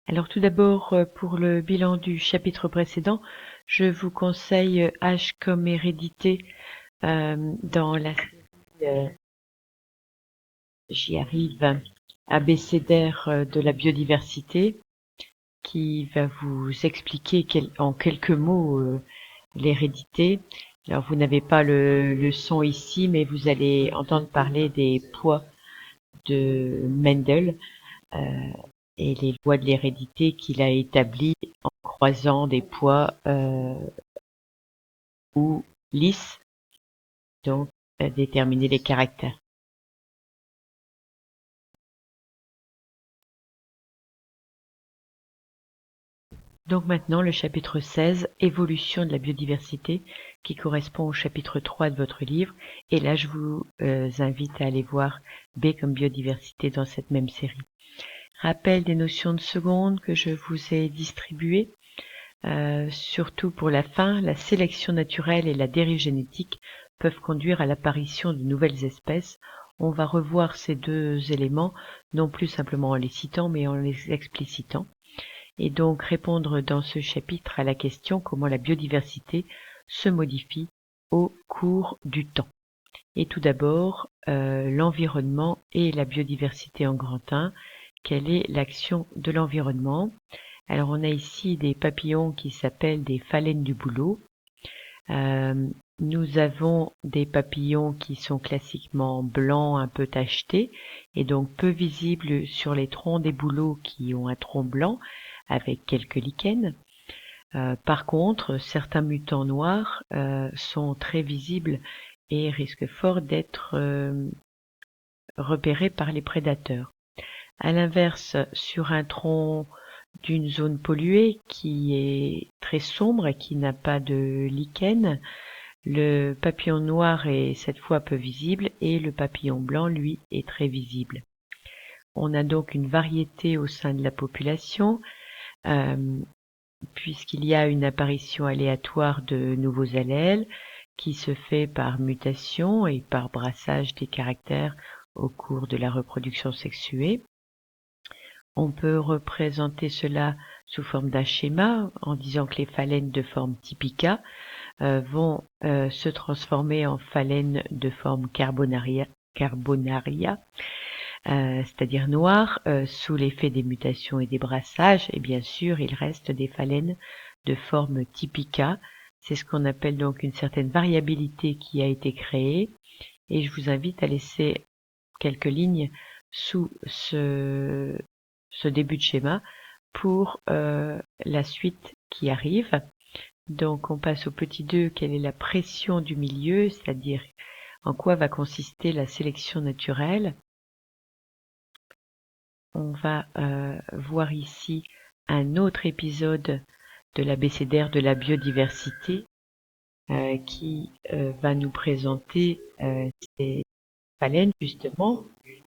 Alors tout d'abord, pour le bilan du chapitre précédent, je vous conseille H comme hérédité dans la série J'y arrive, abécédaire de la biodiversité, qui va vous expliquer en quelques mots l'hérédité. Alors vous n'avez pas le son ici, mais vous allez entendre parler des poids de Mendel et les lois de l'hérédité qu'il a établies en croisant des poids ou lisses, donc déterminer les caractères. Donc maintenant le chapitre 16, évolution de la biodiversité, qui correspond au chapitre 3 de votre livre. Et là, je vous invite à aller voir B comme biodiversité dans cette même série. Rappel des notions de seconde que je vous ai distribuées. Surtout pour la fin, la sélection naturelle et la dérive génétique peuvent conduire à l'apparition de nouvelles espèces. On va revoir ces deux éléments, non plus simplement en les citant, mais en les explicitant. Et donc répondre dans ce chapitre à la question comment la biodiversité se modifie au cours du temps. Et tout d'abord, l'environnement et la biodiversité en grand 1. Quelle est l'action de l'environnement? Alors on a ici des papillons qui s'appellent des phalènes du bouleau. Nous avons des papillons qui sont classiquement blancs, un peu tachetés, et donc peu visibles sur les troncs des bouleaux qui ont un tronc blanc, avec quelques lichens. Par contre, certains mutants noirs sont très visibles et risquent fort d'être repérés par les prédateurs. À l'inverse, sur un tronc d'une zone polluée qui est très sombre et qui n'a pas de lichen, le papillon noir est cette fois peu visible et le papillon blanc, lui, est très visible. On a donc une variété au sein de la population, puisqu'il y a une apparition aléatoire de nouveaux allèles qui se fait par mutation et par brassage des caractères au cours de la reproduction sexuée. On peut représenter cela sous forme d'un schéma en disant que les phalènes de forme typica vont se transformer en phalènes de forme carbonaria, c'est-à-dire noires, sous l'effet des mutations et des brassages. Et bien sûr, il reste des phalènes de forme typica. C'est ce qu'on appelle donc une certaine variabilité qui a été créée. Et je vous invite à laisser quelques lignes sous ce début de schéma pour la suite qui arrive. Donc on passe au petit 2, quelle est la pression du milieu, c'est-à-dire en quoi va consister la sélection naturelle. On va voir ici un autre épisode de l'abécédaire de la biodiversité qui va nous présenter ces phalènes justement.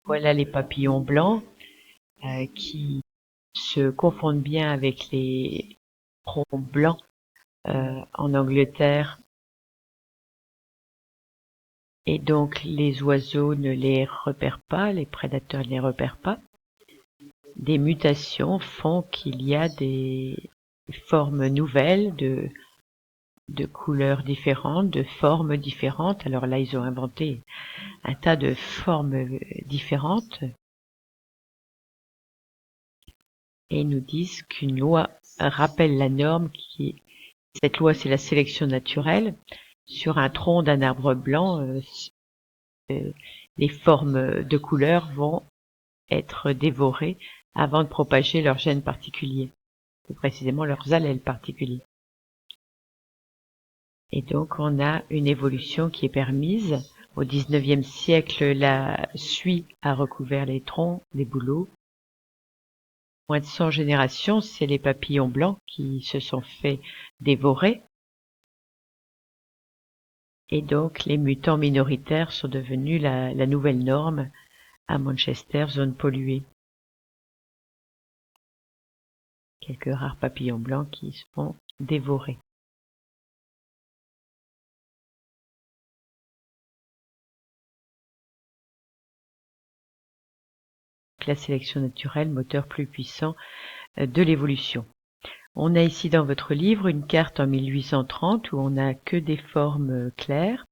Voilà les papillons blancs qui se confondent bien avec les troncs blancs en Angleterre, et donc les oiseaux ne les repèrent pas, les prédateurs ne les repèrent pas. Des mutations font qu'il y a des formes nouvelles de couleurs différentes, de formes différentes. Alors là, ils ont inventé un tas de formes différentes et nous disent qu'une loi rappelle la norme cette loi, c'est la sélection naturelle. Sur un tronc d'un arbre blanc, les formes de couleurs vont être dévorées avant de propager leurs gènes particuliers, plus précisément leurs allèles particuliers. Et donc on a une évolution qui est permise. Au XIXe siècle, la suie a recouvert les troncs des bouleaux. Moins de 100 générations, c'est les papillons blancs qui se sont fait dévorer. Et donc les mutants minoritaires sont devenus la nouvelle norme à Manchester, zone polluée. Quelques rares papillons blancs qui se font dévorer. La sélection naturelle, moteur plus puissant de l'évolution. On a ici dans votre livre une carte en 1830 où on n'a que des formes claires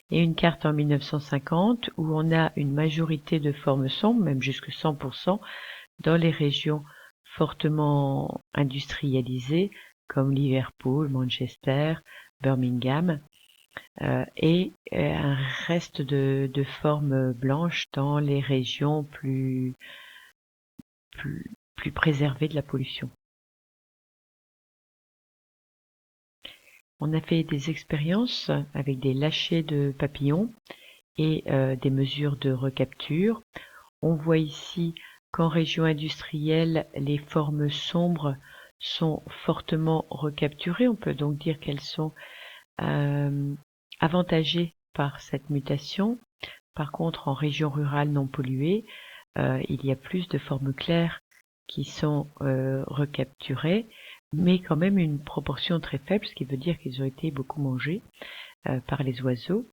et une carte en 1950 où on a une majorité de formes sombres, même jusque 100%, dans les régions fortement industrialisées comme Liverpool, Manchester, Birmingham, et un reste de formes blanches dans les régions plus préservées de la pollution. On a fait des expériences avec des lâchers de papillons et des mesures de recapture. On voit ici qu'en région industrielle, les formes sombres sont fortement recapturées. On peut donc dire qu'elles sont avantagées par cette mutation. Par contre, en région rurale non polluée, il y a plus de formes claires qui sont recapturées, mais quand même une proportion très faible, ce qui veut dire qu'ils ont été beaucoup mangés par les oiseaux.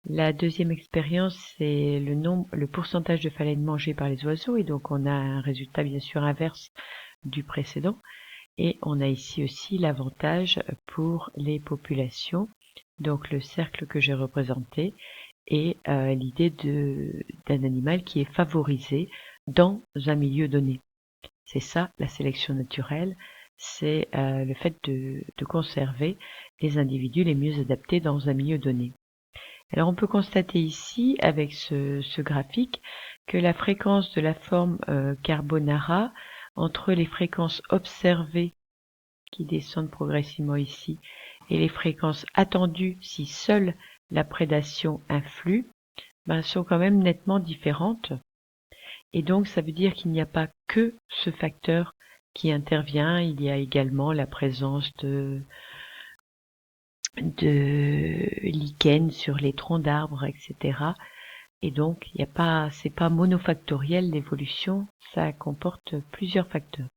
La deuxième expérience, c'est le pourcentage de phalènes mangées par les oiseaux, et donc on a un résultat bien sûr inverse du précédent. Et on a ici aussi l'avantage pour les populations, donc le cercle que j'ai représenté, et l'idée d'un animal qui est favorisé dans un milieu donné. C'est ça la sélection naturelle, c'est le fait de conserver les individus les mieux adaptés dans un milieu donné. Alors on peut constater ici, avec ce graphique, que la fréquence de la forme Carbonara, entre les fréquences observées qui descendent progressivement ici, et les fréquences attendues si seule la prédation influe, sont quand même nettement différentes. Et donc ça veut dire qu'il n'y a pas que ce facteur qui intervient, il y a également la présence de lichens sur les troncs d'arbres, etc. Et donc c'est pas monofactoriel l'évolution, ça comporte plusieurs facteurs.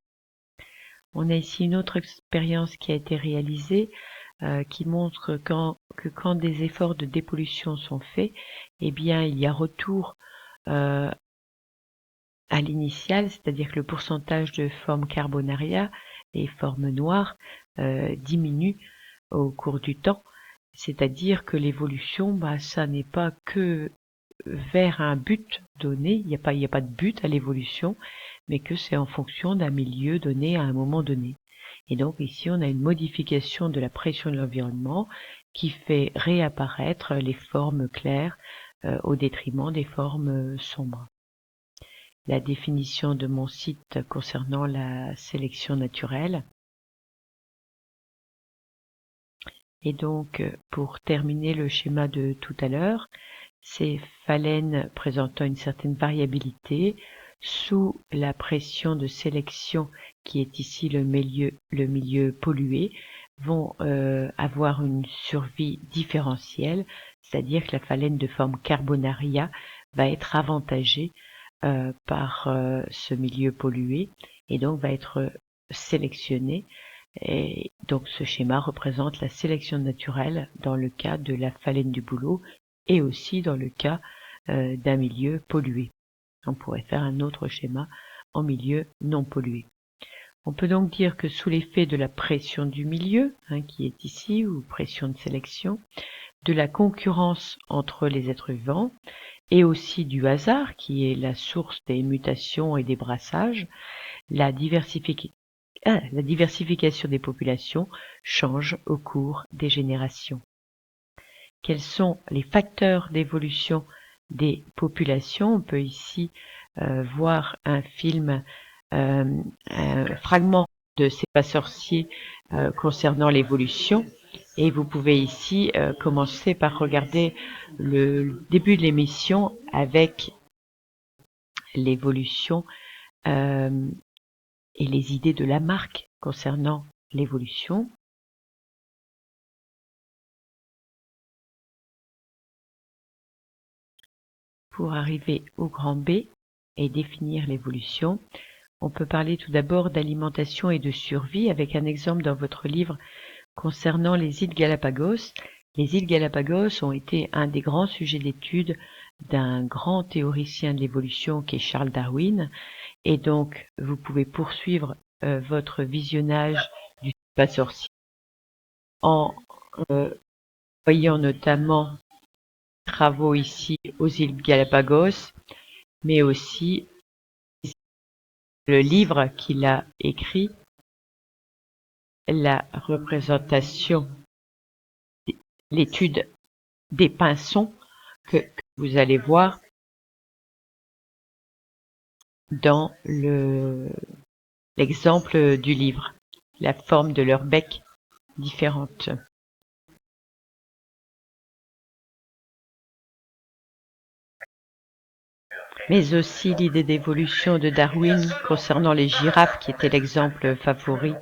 On a ici une autre expérience qui a été réalisée qui montre que quand des efforts de dépollution sont faits, eh bien il y a retour à l'initial, c'est-à-dire que le pourcentage de formes carbonaria, les formes noires, diminue au cours du temps. C'est-à-dire que l'évolution, ça n'est pas que vers un but donné, il n'y a pas de but à l'évolution, mais que c'est en fonction d'un milieu donné à un moment donné. Et donc ici, on a une modification de la pression de l'environnement qui fait réapparaître les formes claires au détriment des formes sombres. La définition de mon site concernant la sélection naturelle. Et donc, pour terminer le schéma de tout à l'heure, ces phalènes présentant une certaine variabilité sous la pression de sélection qui est ici le milieu pollué vont avoir une survie différentielle, c'est-à-dire que la phalène de forme Carbonaria va être avantagée par ce milieu pollué et donc va être sélectionnée. Et donc ce schéma représente la sélection naturelle dans le cas de la phalène du bouleau et aussi dans le cas d'un milieu pollué. On pourrait faire un autre schéma en milieu non pollué. On peut donc dire que sous l'effet de la pression du milieu, qui est ici, ou pression de sélection, de la concurrence entre les êtres vivants, et aussi du hasard, qui est la source des mutations et des brassages, la diversification des populations change au cours des générations. Quels sont les facteurs d'évolution des populations? On peut ici voir un film, un fragment de C'est pas sorcier concernant l'évolution. Et vous pouvez ici commencer par regarder le début de l'émission avec l'évolution et les idées de Lamarck concernant l'évolution. Pour arriver au grand B et définir l'évolution, on peut parler tout d'abord d'alimentation et de survie avec un exemple dans votre livre concernant les îles Galapagos. Les îles Galapagos ont été un des grands sujets d'étude d'un grand théoricien de l'évolution qui est Charles Darwin, et donc vous pouvez poursuivre votre visionnage du pas sorcier en voyant notamment travaux ici aux îles Galapagos, mais aussi le livre qu'il a écrit, la représentation, l'étude des pinsons que vous allez voir dans l'exemple du livre, la forme de leur bec différente. Mais aussi l'idée d'évolution de Darwin concernant les girafes, qui était l'exemple favori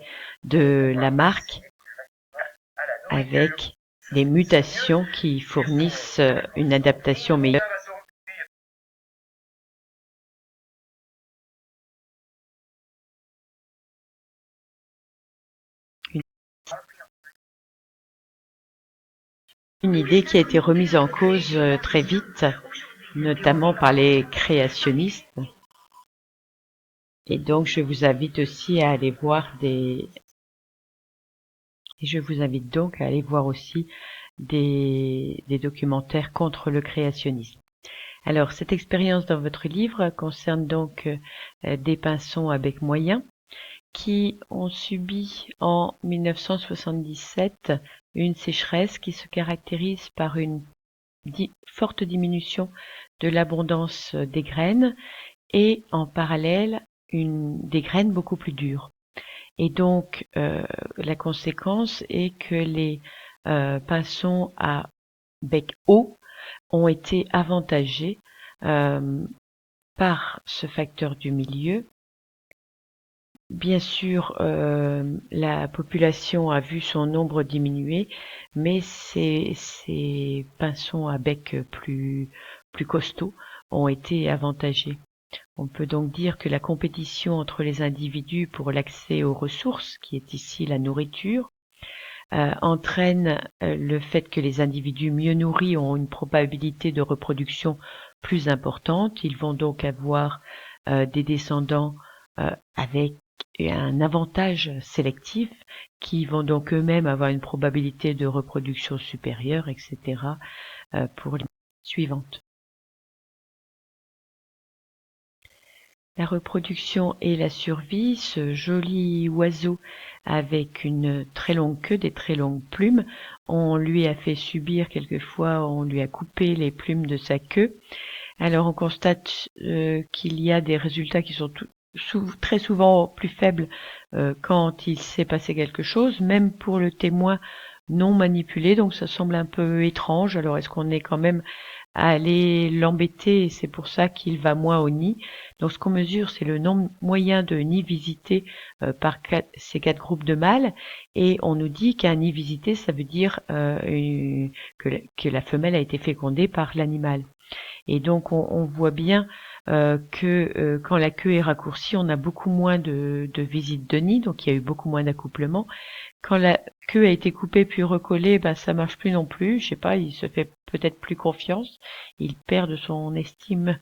de Lamarck, avec des mutations qui fournissent une adaptation meilleure. Une idée qui a été remise en cause très vite, notamment par les créationnistes. Et donc, je vous invite aussi à aller voir des documentaires contre le créationnisme. Alors, cette expérience dans votre livre concerne donc des pinsons à bec moyen qui ont subi en 1977 une sécheresse qui se caractérise par une forte diminution de l'abondance des graines et en parallèle des graines beaucoup plus dures. Et donc la conséquence est que les pinsons à bec haut ont été avantagés par ce facteur du milieu. Bien sûr, la population a vu son nombre diminuer, mais ces pinsons à bec plus costauds ont été avantagés. On peut donc dire que la compétition entre les individus pour l'accès aux ressources, qui est ici la nourriture, entraîne le fait que les individus mieux nourris ont une probabilité de reproduction plus importante. Ils vont donc avoir des descendants avec un avantage sélectif qui vont donc eux-mêmes avoir une probabilité de reproduction supérieure, etc. Pour les suivantes. La reproduction et la survie, ce joli oiseau avec une très longue queue, des très longues plumes, on lui a fait subir quelquefois, on lui a coupé les plumes de sa queue. Alors on constate qu'il y a des résultats qui sont très souvent plus faibles quand il s'est passé quelque chose, même pour le témoin non manipulé, donc ça semble un peu étrange. Alors est-ce qu'on est quand même à aller l'embêter et c'est pour ça qu'il va moins au nid? Donc ce qu'on mesure, c'est le nombre moyen de nids visités par ces 4 groupes de mâles, et on nous dit qu'un nid visité, ça veut dire que la femelle a été fécondée par l'animal. Et donc on voit bien que quand la queue est raccourcie, on a beaucoup moins de visites de nid, donc il y a eu beaucoup moins d'accouplement. Quand la queue a été coupée puis recollée, ça marche plus non plus. Je sais pas, il se fait peut-être plus confiance, il perd de son estime.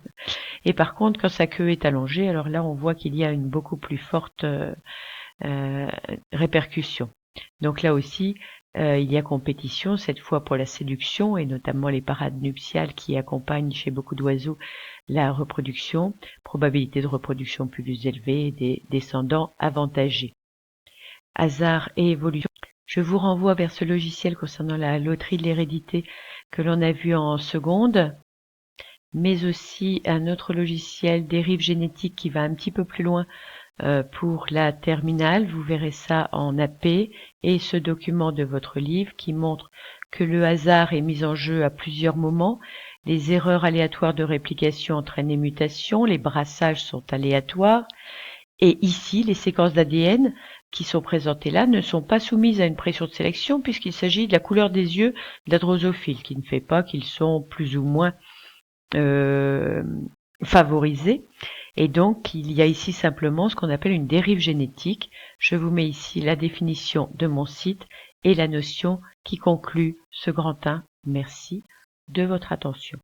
Et par contre, quand sa queue est allongée, alors là, on voit qu'il y a une beaucoup plus forte répercussion. Donc là aussi, il y a compétition, cette fois pour la séduction, et notamment les parades nuptiales qui accompagnent chez beaucoup d'oiseaux la reproduction, probabilité de reproduction plus élevée, des descendants avantagés. Hasard et évolution. Je vous renvoie vers ce logiciel concernant la loterie de l'hérédité que l'on a vu en seconde, mais aussi un autre logiciel, dérive génétique, qui va un petit peu plus loin pour la terminale. Vous verrez ça en AP, et ce document de votre livre qui montre que le hasard est mis en jeu à plusieurs moments. Les erreurs aléatoires de réplication entraînent des mutations, les brassages sont aléatoires, et ici, les séquences d'ADN qui sont présentées là ne sont pas soumises à une pression de sélection puisqu'il s'agit de la couleur des yeux de la drosophile, qui ne fait pas qu'ils sont plus ou moins favorisés. Et donc, il y a ici simplement ce qu'on appelle une dérive génétique. Je vous mets ici la définition de mon site et la notion qui conclut ce grand 1. Merci de votre attention.